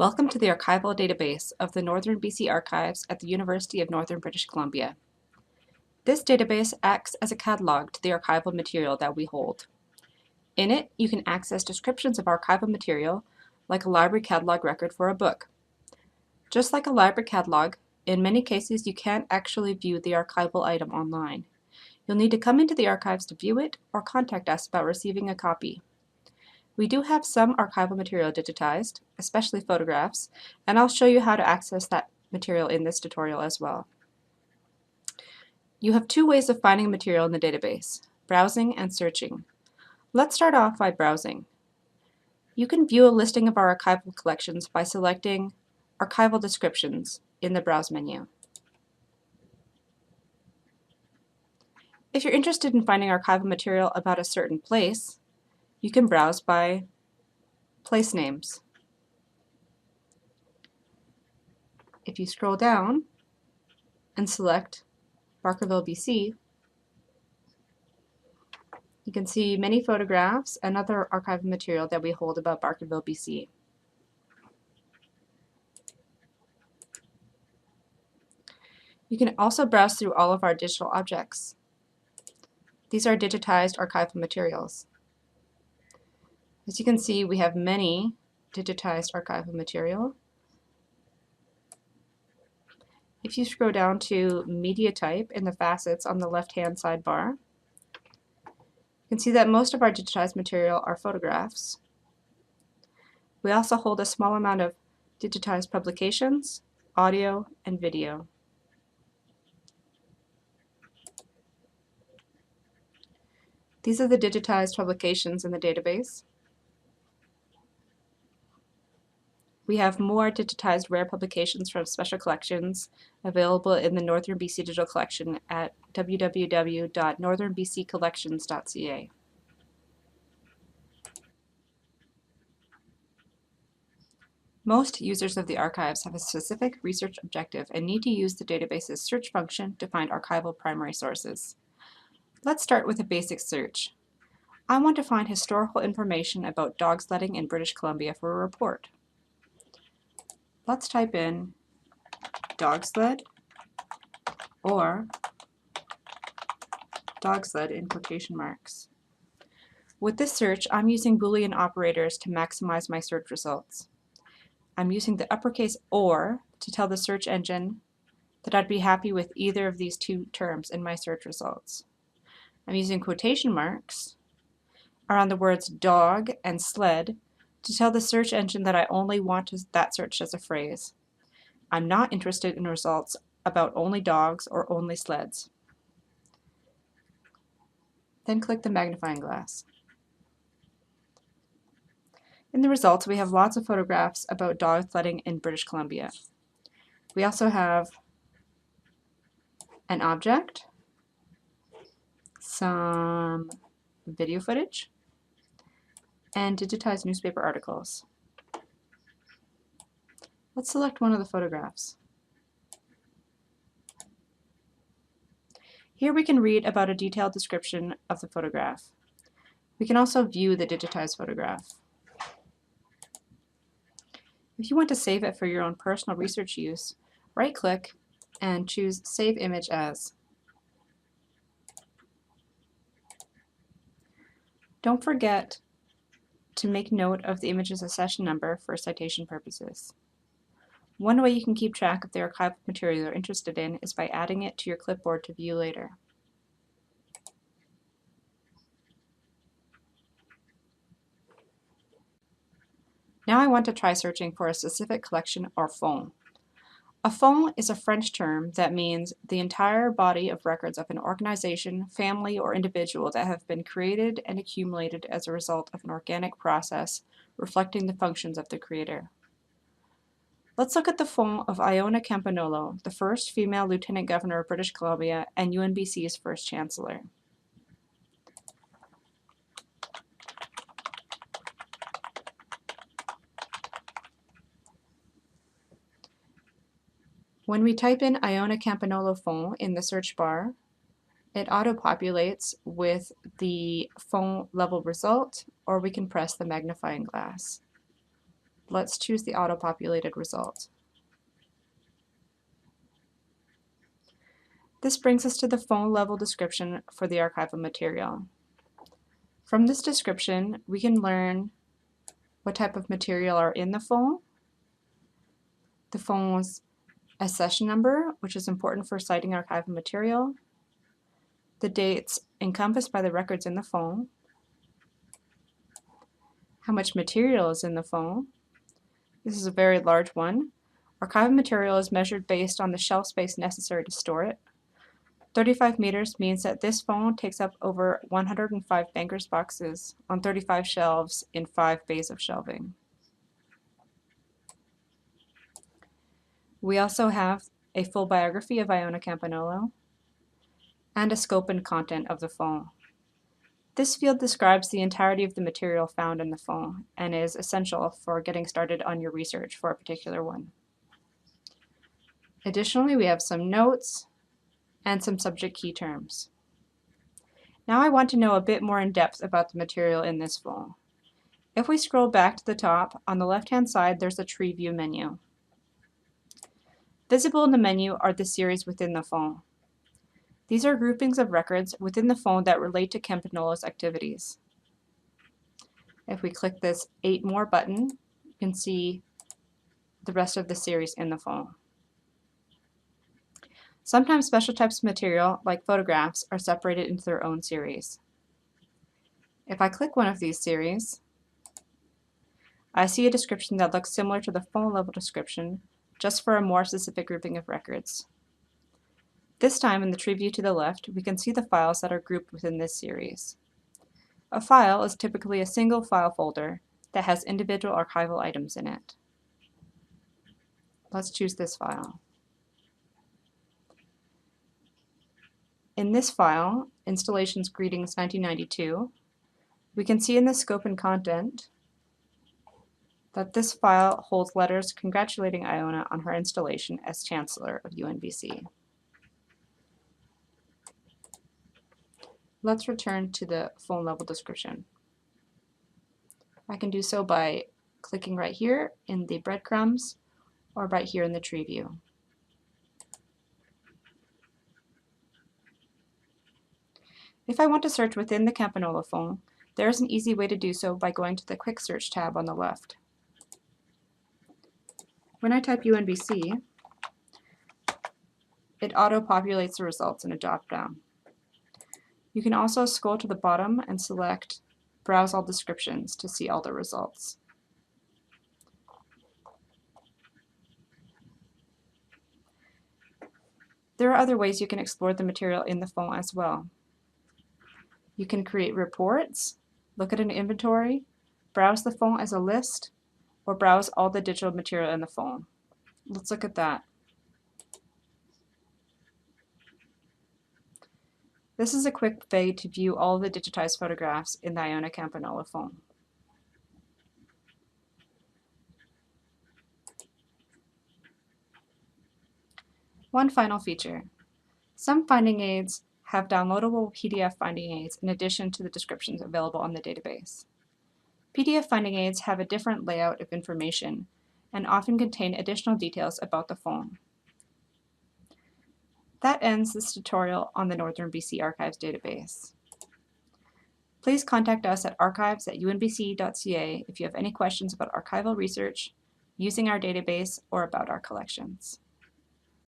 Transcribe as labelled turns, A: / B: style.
A: Welcome to the archival database of the Northern BC Archives at the University of Northern British Columbia. This database acts as a catalog to the archival material that we hold. In it, you can access descriptions of archival material like a library catalog record for a book. Just like a library catalog, in many cases you can't actually view the archival item online. You'll need to come into the archives to view it or contact us about receiving a copy. We do have some archival material digitized, especially photographs, and I'll show you how to access that material in this tutorial as well. You have two ways of finding material in the database, browsing and searching. Let's start off by browsing. You can view a listing of our archival collections by selecting Archival Descriptions in the Browse menu. If you're interested in finding archival material about a certain place, you can browse by place names. If you scroll down and select Barkerville, BC, you can see many photographs and other archival material that we hold about Barkerville, BC. You can also browse through all of our digital objects. These are digitized archival materials. As you can see, we have many digitized archival material. If you scroll down to Media Type in the facets on the left-hand sidebar, you can see that most of our digitized material are photographs. We also hold a small amount of digitized publications, audio, and video. These are the digitized publications in the database. We have more digitized rare publications from special collections available in the Northern BC Digital Collection at www.northernbccollections.ca. Most users of the archives have a specific research objective and need to use the database's search function to find archival primary sources. Let's start with a basic search. I want to find historical information about dog sledding in British Columbia for a report. Let's type in dog sled or dog sled in quotation marks. With this search, I'm using Boolean operators to maximize my search results. I'm using the uppercase "or" to tell the search engine that I'd be happy with either of these two terms in my search results. I'm using quotation marks around the words dog and sled to tell the search engine that I only want that search as a phrase. I'm not interested in results about only dogs or only sleds. Then click the magnifying glass. In the results, we have lots of photographs about dog sledding in British Columbia. We also have an object, some video footage, and digitized newspaper articles. Let's select one of the photographs. Here we can read about a detailed description of the photograph. We can also view the digitized photograph. If you want to save it for your own personal research use, right-click and choose Save Image As. Don't forget to make note of the image's accession number for citation purposes. One way you can keep track of the archival material you're interested in is by adding it to your clipboard to view later. Now I want to try searching for a specific collection or fonds. A fonds is a French term that means the entire body of records of an organization, family, or individual that have been created and accumulated as a result of an organic process reflecting the functions of the creator. Let's look at the fonds of Iona Campagnolo, the first female Lieutenant Governor of British Columbia and UNBC's first Chancellor. When we type in Iona Campagnolo fonds in the search bar, it auto-populates with the fonds level result, or we can press the magnifying glass. Let's choose the auto-populated result. This brings us to the phone level description for the archival material. From this description, we can learn what type of material are in the phone, the phone's accession number, which is important for citing archival material, the dates encompassed by the records in the phone, how much material is in the phone. This is a very large one. Archival material is measured based on the shelf space necessary to store it. 35 meters means that this phone takes up over 105 banker's boxes on 35 shelves in 5 bays of shelving. We also have a full biography of Iona Campagnolo and a scope and content of the phone. This field describes the entirety of the material found in the phone and is essential for getting started on your research for a particular one. Additionally, we have some notes and some subject key terms. Now I want to know a bit more in depth about the material in this phone. If we scroll back to the top, on the left-hand side there's a tree view menu. Visible in the menu are the series within the phone. These are groupings of records within the phone that relate to Campagnolo's activities. If we click this 8 More button, you can see the rest of the series in the phone. Sometimes special types of material, like photographs, are separated into their own series. If I click one of these series, I see a description that looks similar to the phone level description, just for a more specific grouping of records. This time in the tree view to the left, we can see the files that are grouped within this series. A file is typically a single file folder that has individual archival items in it. Let's choose this file. In this file, Installations Greetings 1992, we can see in the scope and content that this file holds letters congratulating Iona on her installation as Chancellor of UNBC. Let's return to the phone level description. I can do so by clicking right here in the breadcrumbs or right here in the tree view. If I want to search within the Campagnolo phone, there is an easy way to do so by going to the Quick Search tab on the left. When I type UNBC, it auto-populates the results in a drop-down. You can also scroll to the bottom and select Browse All Descriptions to see all the results. There are other ways you can explore the material in the phone as well. You can create reports, look at an inventory, browse the phone as a list, or browse all the digital material in the phone. Let's look at that. This is a quick way to view all the digitized photographs in the Iona Campagnolo phone. One final feature. Some finding aids have downloadable PDF finding aids in addition to the descriptions available on the database. PDF finding aids have a different layout of information and often contain additional details about the phone. That ends this tutorial on the Northern BC Archives database. Please contact us at archives@unbc.ca if you have any questions about archival research, using our database, or about our collections.